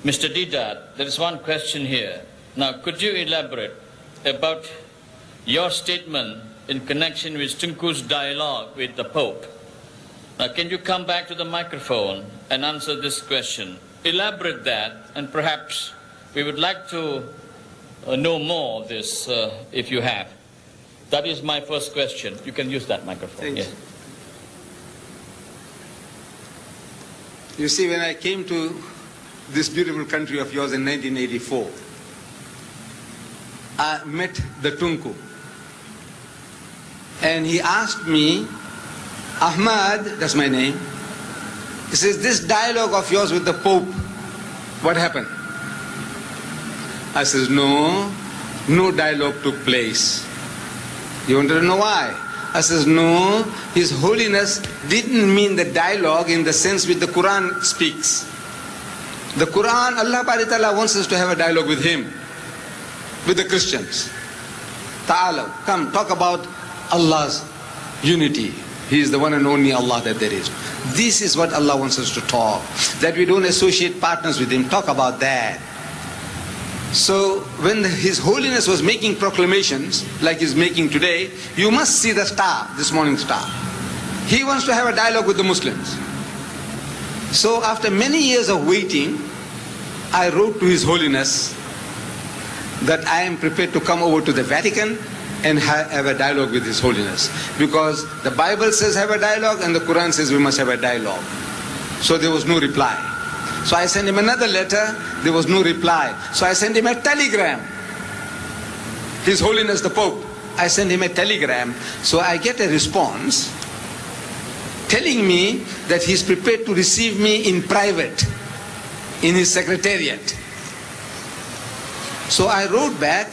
Mr. Deedat, there is one question here. Now, could you elaborate about your statement in connection with Tunku's dialogue with the Pope? Now, can you come back to the microphone and answer this question? Elaborate that, and perhaps we would like to know more of this if you have. That is my first question. You can use that microphone. Yes. You see, when I came to this beautiful country of yours in 1984, I met the Tunku. And he asked me, Ahmad, that's my name, he says, this dialogue of yours with the Pope, what happened? I says, no dialogue took place. You want to know why? I says, no, His Holiness didn't mean the dialogue in the sense which the Quran speaks. The Quran, Allah Ta'ala wants us to have a dialogue with Him, with the Christians. Ta'ala, come, talk about Allah's unity. He is the one and only Allah that there is. This is what Allah wants us to talk. That we don't associate partners with Him. Talk about that. So when His Holiness was making proclamations, like He's making today, you must see the star, this morning star. He wants to have a dialogue with the Muslims. So after many years of waiting, I wrote to His Holiness that I am prepared to come over to the Vatican and have a dialogue with His Holiness. Because the Bible says have a dialogue and the Quran says we must have a dialogue. So there was no reply. So I sent him another letter, there was no reply. So I sent him a telegram. His Holiness the Pope, I sent him a telegram. So I get a response telling me that he's prepared to receive me in private, in his secretariat. So I wrote back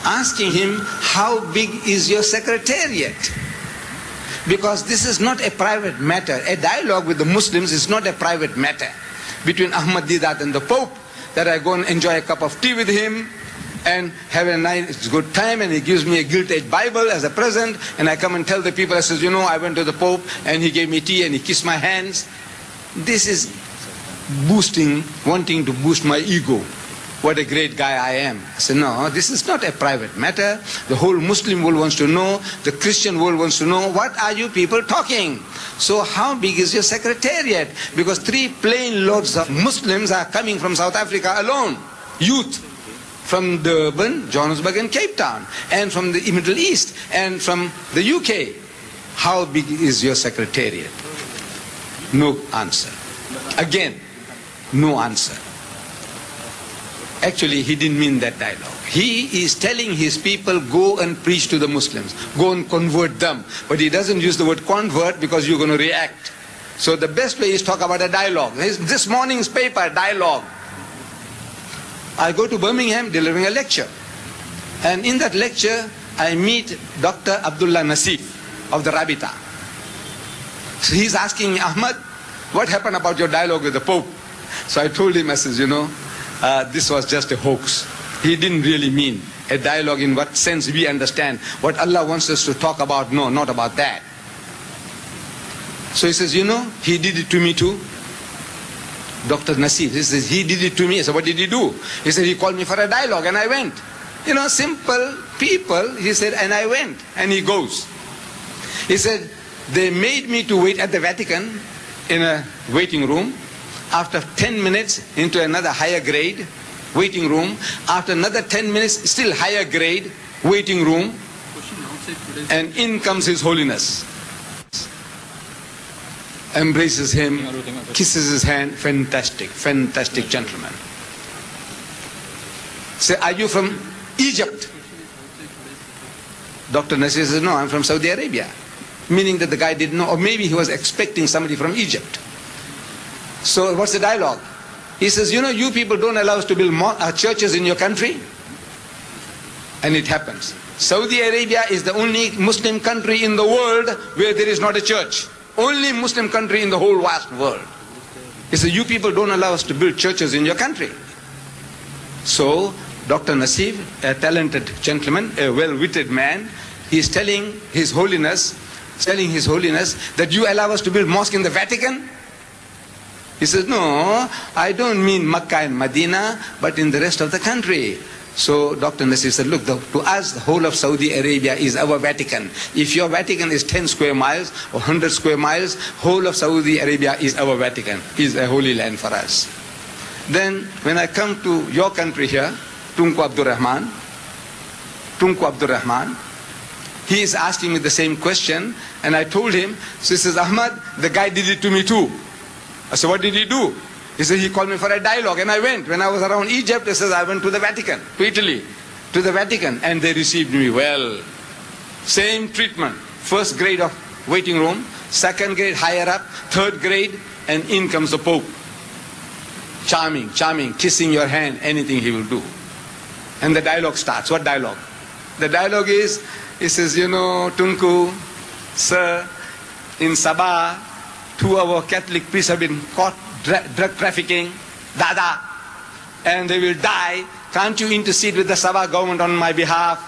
asking him, how big is your secretariat? Because this is not a private matter. A dialogue with the Muslims is not a private matter between Ahmed Deedat and the Pope, that I go and enjoy a cup of tea with him and have a nice good time, and he gives me a gilt-edged Bible as a present, and I come and tell the people, I says, you know, I went to the Pope and he gave me tea and he kissed my hands. This is boosting, wanting to boost my ego. What a great guy I am. I said, no, this is not a private matter. The whole Muslim world wants to know, the Christian world wants to know, what are you people talking? So how big is your secretariat? Because 3 plane loads of Muslims are coming from South Africa alone. Youth from Durban, Johannesburg and Cape Town, and from the Middle East, and from the UK. How big is your secretariat? No answer. Again, no answer. Actually, he didn't mean that dialogue. He is telling his people, go and preach to the Muslims. Go and convert them. But he doesn't use the word convert because you're going to react. So the best way is talk about a dialogue. This morning's paper, dialogue. I go to Birmingham delivering a lecture. And in that lecture, I meet Dr. Abdullah Nasif of the Rabita. So he's asking me, Ahmad, what happened about your dialogue with the Pope? So I told him, I says, you know, this was just a hoax. He didn't really mean a dialogue in what sense we understand. What Allah wants us to talk about, no, not about that. So he says, you know, he did it to me too. Dr. Nasif, he says, he did it to me. I said, what did he do? He said, he called me for a dialogue and I went. You know, simple people, he said, and I went. And he goes. He said, they made me to wait at the Vatican in a waiting room. After 10 minutes into another higher grade waiting room, after another 10 minutes still higher grade waiting room, and in comes His Holiness, embraces him, kisses his hand. Fantastic, fantastic gentleman. Say, are you from Egypt? Dr. Nasir says, no, I'm from Saudi Arabia, meaning that the guy didn't know, or maybe he was expecting somebody from Egypt. So what's the dialogue? He says, you know, you people don't allow us to build churches in your country. And it happens. Saudi Arabia is the only Muslim country in the world where there is not a church. Only Muslim country in the whole vast world. He says, you people don't allow us to build churches in your country. So Dr. Nasif, a talented gentleman, a well-witted man, he is telling His Holiness that you allow us to build mosque in the Vatican? He says, no, I don't mean Makkah and Medina, but in the rest of the country. So Dr. Nasir said, look, to us, the whole of Saudi Arabia is our Vatican. If your Vatican is 10 square miles or 100 square miles, whole of Saudi Arabia is our Vatican, is a holy land for us. Then when I come to your country here, Tunku Abdurrahman, he is asking me the same question, and I told him, so he says, Ahmad, the guy did it to me too. I said, what did he do? He said, he called me for a dialogue, and I went. When I was around Egypt, he says, I went to the Vatican, to Italy, to the Vatican, and they received me well. Same treatment. First grade of waiting room, second grade higher up, third grade, and in comes the Pope. Charming, kissing your hand, anything he will do. And the dialogue starts. What dialogue? The dialogue is, he says, you know, Tunku, sir, in Sabah, 2 of our Catholic priests have been caught drug trafficking, Dada, and they will die. Can't you intercede with the Sabah government on my behalf?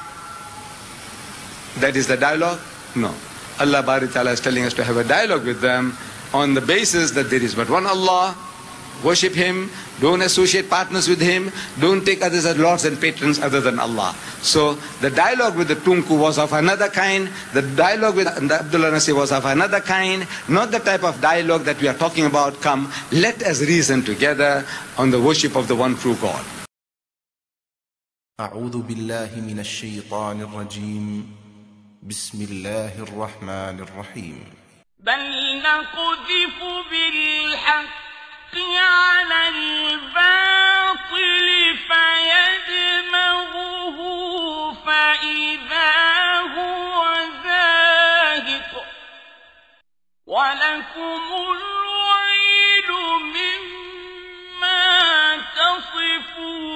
That is the dialogue? No. Allah Bari Ta'ala is telling us to have a dialogue with them on the basis that there is but one Allah, worship Him, don't associate partners with Him, don't take others as lords and patrons other than Allah. So the dialogue with the Tunku was of another kind, the dialogue with Abdullah Nasir was of another kind, not the type of dialogue that we are talking about. Come, let us reason together on the worship of the one true God. أعوذ بالله من الشيطان الرجيم بسم الله الرحمن الرحيم بل نقذف بالحق على الباطل فيدمغه فإذا هو زاهق ولكم الويل مما تصفون